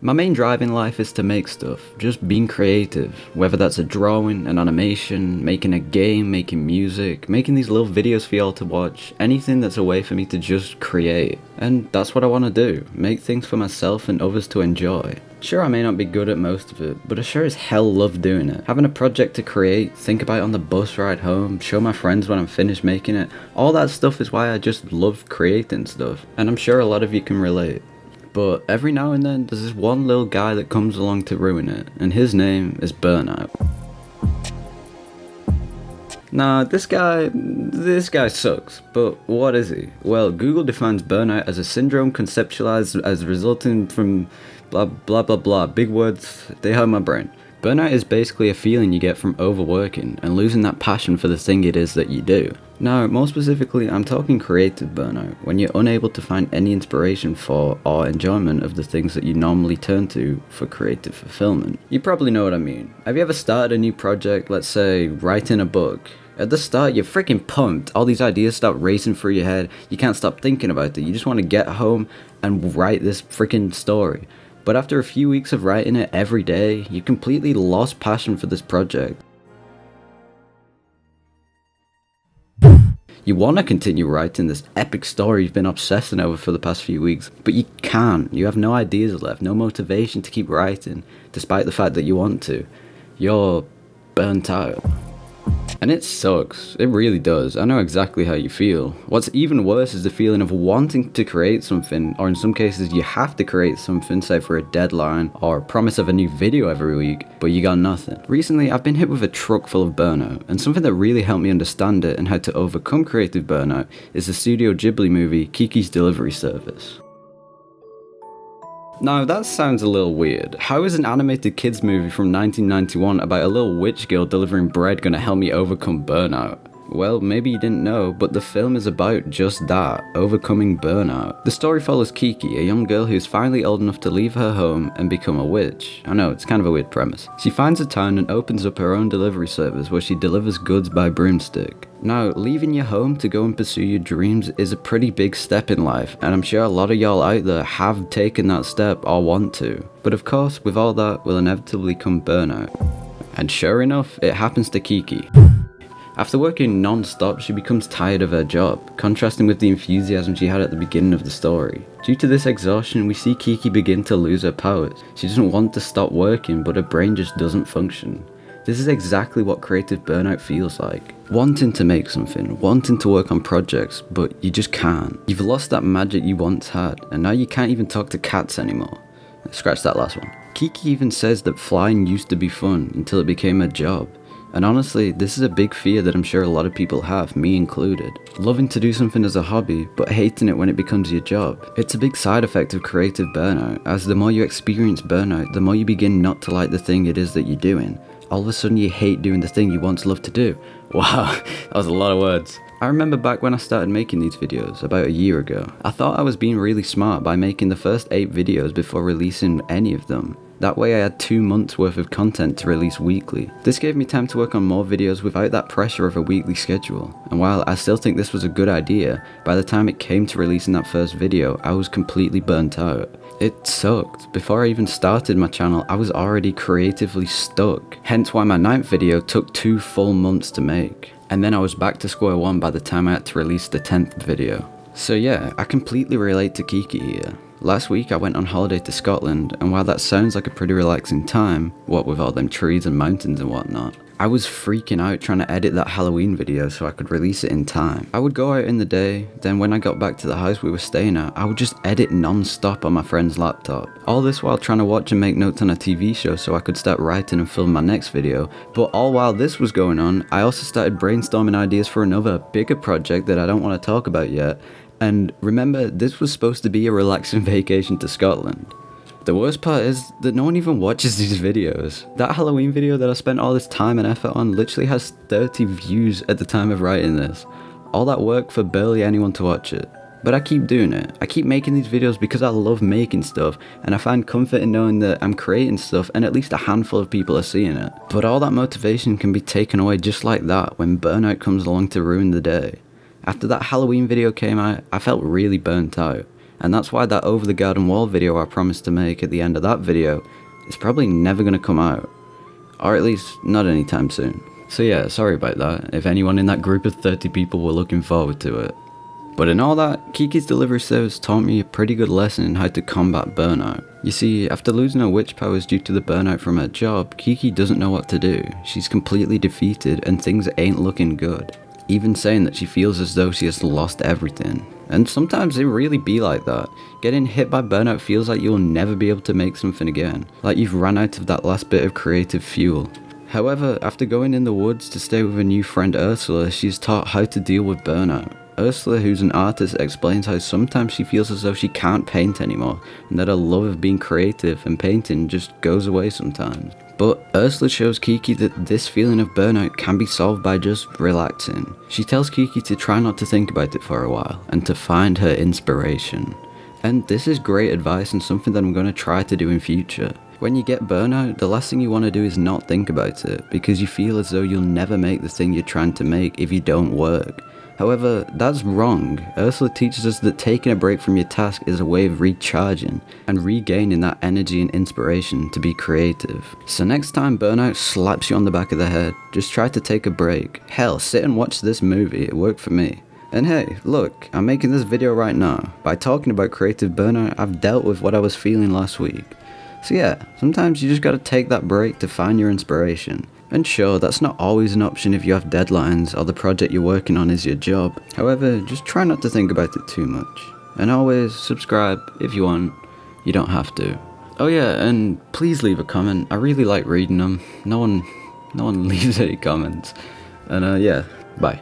My main drive in life is to make stuff, just being creative, whether that's a drawing, an animation, making a game, making music, making these little videos for y'all to watch, anything that's a way for me to just create. And that's what I want to do, make things for myself and others to enjoy. Sure, I may not be good at most of it, but I sure as hell love doing it. Having a project to create, think about it on the bus ride home, show my friends when I'm finished making it, all that stuff is why I just love creating stuff, and I'm sure a lot of you can relate. But every now and then, there's this one little guy that comes along to ruin it, and his name is Burnout. Nah, this guy sucks, but what is he? Well, Google defines burnout as a syndrome conceptualized as resulting from blah blah blah blah, big words, they hurt my brain. Burnout is basically a feeling you get from overworking and losing that passion for the thing it is that you do. Now, more specifically, I'm talking creative burnout, when you're unable to find any inspiration for or enjoyment of the things that you normally turn to for creative fulfillment. You probably know what I mean. Have you ever started a new project, let's say writing a book? At the start, you're freaking pumped, all these ideas start racing through your head, you can't stop thinking about it, you just want to get home and write this freaking story. But after a few weeks of writing it every day, you completely lost passion for this project. You want to continue writing this epic story you've been obsessing over for the past few weeks, but you can't. You have no ideas left, no motivation to keep writing, despite the fact that you want to. You're burnt out. And it sucks, it really does. I know exactly how you feel. What's even worse is the feeling of wanting to create something, or in some cases you have to create something, say for a deadline or a promise of a new video every week, but you got nothing. Recently I've been hit with a truck full of burnout, and something that really helped me understand it and how to overcome creative burnout is the Studio Ghibli movie Kiki's Delivery Service. Now that sounds a little weird. How is an animated kids movie from 1991 about a little witch girl delivering bread gonna help me overcome burnout? Well, maybe you didn't know, but the film is about just that, overcoming burnout. The story follows Kiki, a young girl who's finally old enough to leave her home and become a witch. I know, it's kind of a weird premise. She finds a town and opens up her own delivery service where she delivers goods by broomstick. Now, leaving your home to go and pursue your dreams is a pretty big step in life, and I'm sure a lot of y'all out there have taken that step or want to. But of course, with all that will inevitably come burnout. And sure enough, it happens to Kiki. After working non-stop, she becomes tired of her job, contrasting with the enthusiasm she had at the beginning of the story. Due to this exhaustion, we see Kiki begin to lose her powers. She doesn't want to stop working, but her brain just doesn't function. This is exactly what creative burnout feels like. Wanting to make something, wanting to work on projects, but you just can't. You've lost that magic you once had, and now you can't even talk to cats anymore. Scratch that last one. Kiki even says that flying used to be fun until it became a job. And honestly, this is a big fear that I'm sure a lot of people have, me included. Loving to do something as a hobby, but hating it when it becomes your job. It's a big side effect of creative burnout, as the more you experience burnout, the more you begin not to like the thing it is that you're doing. All of a sudden you hate doing the thing you once loved to do. Wow, that was a lot of words. I remember back when I started making these videos, about a year ago. I thought I was being really smart by making the first 8 videos before releasing any of them. That way I had 2 months worth of content to release weekly. This gave me time to work on more videos without that pressure of a weekly schedule. And while I still think this was a good idea, by the time it came to releasing that first video, I was completely burnt out. It sucked. Before I even started my channel, I was already creatively stuck. Hence why my 9th video took 2 full months to make. And then I was back to square one by the time I had to release the 10th video. So yeah, I completely relate to Kiki here. Last week I went on holiday to Scotland, and while that sounds like a pretty relaxing time, what with all them trees and mountains and whatnot, I was freaking out trying to edit that Halloween video so I could release it in time. I would go out in the day, then when I got back to the house we were staying at, I would just edit non-stop on my friend's laptop. All this while trying to watch and make notes on a TV show so I could start writing and film my next video. But all while this was going on, I also started brainstorming ideas for another, bigger project that I don't want to talk about yet. And remember, this was supposed to be a relaxing vacation to Scotland. The worst part is that no one even watches these videos. That Halloween video that I spent all this time and effort on literally has 30 views at the time of writing this. All that work for barely anyone to watch it. But I keep doing it. I keep making these videos because I love making stuff, and I find comfort in knowing that I'm creating stuff and at least a handful of people are seeing it. But all that motivation can be taken away just like that when burnout comes along to ruin the day. After that Halloween video came out, I felt really burnt out. And that's why that over the garden wall video I promised to make at the end of that video is probably never gonna come out. Or at least, not anytime soon. So yeah, sorry about that, if anyone in that group of 30 people were looking forward to it. But in all that, Kiki's delivery service taught me a pretty good lesson in how to combat burnout. You see, after losing her witch powers due to the burnout from her job, Kiki doesn't know what to do. She's completely defeated and things ain't looking good. Even saying that she feels as though she has lost everything. And sometimes it really be like that. Getting hit by burnout feels like you'll never be able to make something again. Like you've run out of that last bit of creative fuel. However, after going in the woods to stay with a new friend Ursula, she's taught how to deal with burnout. Ursula, who's an artist, explains how sometimes she feels as though she can't paint anymore, and that her love of being creative and painting just goes away sometimes. But Ursula shows Kiki that this feeling of burnout can be solved by just relaxing. She tells Kiki to try not to think about it for a while, and to find her inspiration. And this is great advice and something that I'm going to try to do in future. When you get burnout, the last thing you want to do is not think about it, because you feel as though you'll never make the thing you're trying to make if you don't work. However, that's wrong. Ursula teaches us that taking a break from your task is a way of recharging and regaining that energy and inspiration to be creative. So next time burnout slaps you on the back of the head, just try to take a break. Hell, sit and watch this movie, it worked for me. And hey, look, I'm making this video right now. By talking about creative burnout, I've dealt with what I was feeling last week. So yeah, sometimes you just gotta take that break to find your inspiration. And sure, that's not always an option if you have deadlines or the project you're working on is your job. However, just try not to think about it too much. And always subscribe if you want, you don't have to. Oh yeah, and please leave a comment, I really like reading them. No one leaves any comments. And yeah, bye.